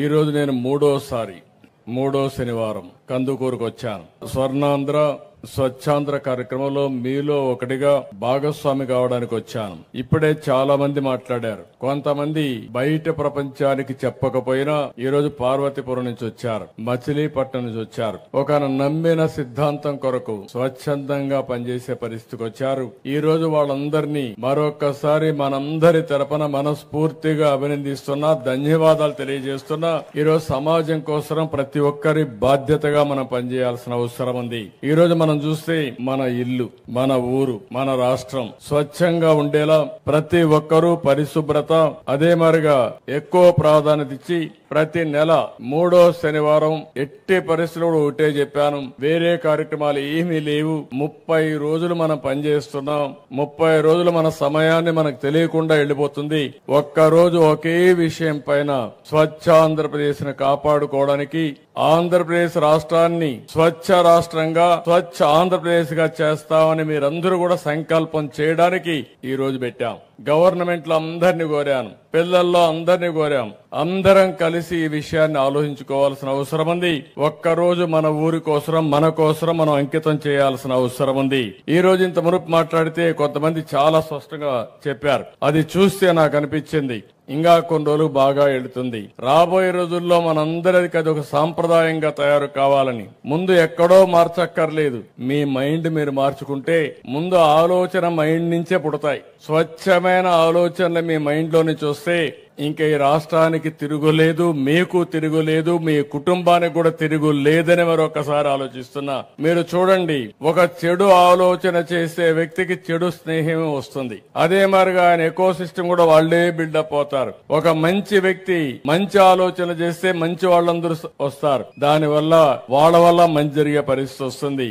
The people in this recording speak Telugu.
ఈ రోజు నేను మూడో శనివారం కందుకూరుకు వచ్చాను. స్వర్ణాంధ్ర స్వచ్ఛాంధ్ర కార్యక్రమంలో మీలో ఒకటిగా భాగస్వామి కావడానికి వచ్చాను. ఇప్పుడే చాలా మంది మాట్లాడారు. కొంతమంది బయట ప్రపంచానికి చెప్పకపోయినా ఈ రోజు పార్వతీపురం నుంచి వచ్చారు, మచిలీపట్నం నుంచి వచ్చారు. ఒక నమ్మిన సిద్ధాంతం కొరకు స్వచ్ఛందంగా పనిచేసే పరిస్థితికి వచ్చారు. ఈ రోజు వాళ్ళందరినీ మరొక్కసారి మనందరి తరపున మనస్ఫూర్తిగా అభినందిస్తున్నా, ధన్యవాదాలు తెలియజేస్తున్నా. ఈ రోజు సమాజం కోసం ప్రతి ఒక్కరి బాధ్యతగా మనం పనిచేయాల్సిన అవసరం ఉంది. ఈ రోజు మనం చూస్తే మన ఇల్లు, మన ఊరు, మన రాష్ట్రం స్వచ్ఛంగా ఉండేలా ప్రతి ఒక్కరూ పరిశుభ్రత అదే మరిగా ఎక్కువ ప్రాధాన్యత ఇచ్చి ప్రతి నెల మూడో శనివారం ఎట్టి పరిస్థితుల్లో ఒకటే చెప్పాను, వేరే కార్యక్రమాలు ఏమీ లేవు. 30 రోజులు మనం పనిచేస్తున్నాం. 30 రోజులు మన సమయాన్ని మనకు తెలియకుండా వెళ్లిపోతుంది. ఒక్కరోజు ఒకే విషయం పైన స్వచ్ఛ ఆంధ్రప్రదేశ్ ను కాపాడుకోవడానికి, ఆంధ్రప్రదేశ్ రాష్ట్రాన్ని స్వచ్ఛ రాష్ట్రంగా స్వచ్ఛ ఆంధ్రప్రదేశ్ గా చేస్తామని మీరందరూ కూడా సంకల్పం చేయడానికి ఈ రోజు పెట్టాం. గవర్నమెంట్ లో అందరినీ కోరాను, పిల్లల్లో అందరినీ కోరాం. అందరం కలిసి ఈ విషయాన్ని ఆలోచించుకోవాల్సిన అవసరం ఉంది. ఒక్కరోజు మన ఊరి కోసం, మన కోసం మనం అంకితం చేయాల్సిన అవసరం ఉంది. ఈ రోజు ఇంత మునుపు మాట్లాడితే కొంతమంది చాలా స్పష్టంగా చెప్పారు. అది చూస్తే నాకు అనిపించింది ఇంకా కొన్ని రోజులు బాగా వెళుతుంది. రాబోయే రోజుల్లో మనందరికీ అది ఒక సాంప్రదాయంగా తయారు కావాలని. ముందు ఎక్కడో మార్చక్కర్లేదు, మీ మైండ్ మీరు మార్చుకుంటే ముందు ఆలోచన మైండ్ నుంచే పుడతాయి. స్వచ్ఛమైన ఆలోచనలు మీ మైండ్ లో నుంచి వస్తే ఇంకా ఈ రాష్ట్రానికి తిరుగులేదు, మీకు తిరుగులేదు, మీ కుటుంబానికి కూడా తిరుగులేదని మరొకసారి ఆలోచిస్తున్నా. మీరు చూడండి, ఒక చెడు ఆలోచన చేసే వ్యక్తికి చెడు స్నేహమే వస్తుంది. అదే మరిగా ఆయన ఎకో సిస్టమ్ కూడా వాళ్లే బిల్డప్ అవుతారు. ఒక మంచి వ్యక్తి మంచి ఆలోచన చేస్తే మంచి వాళ్ళందరూ వస్తారు. దానివల్ల వాళ్ళ వల్ల మంచి జరిగే పరిస్థితి వస్తుంది.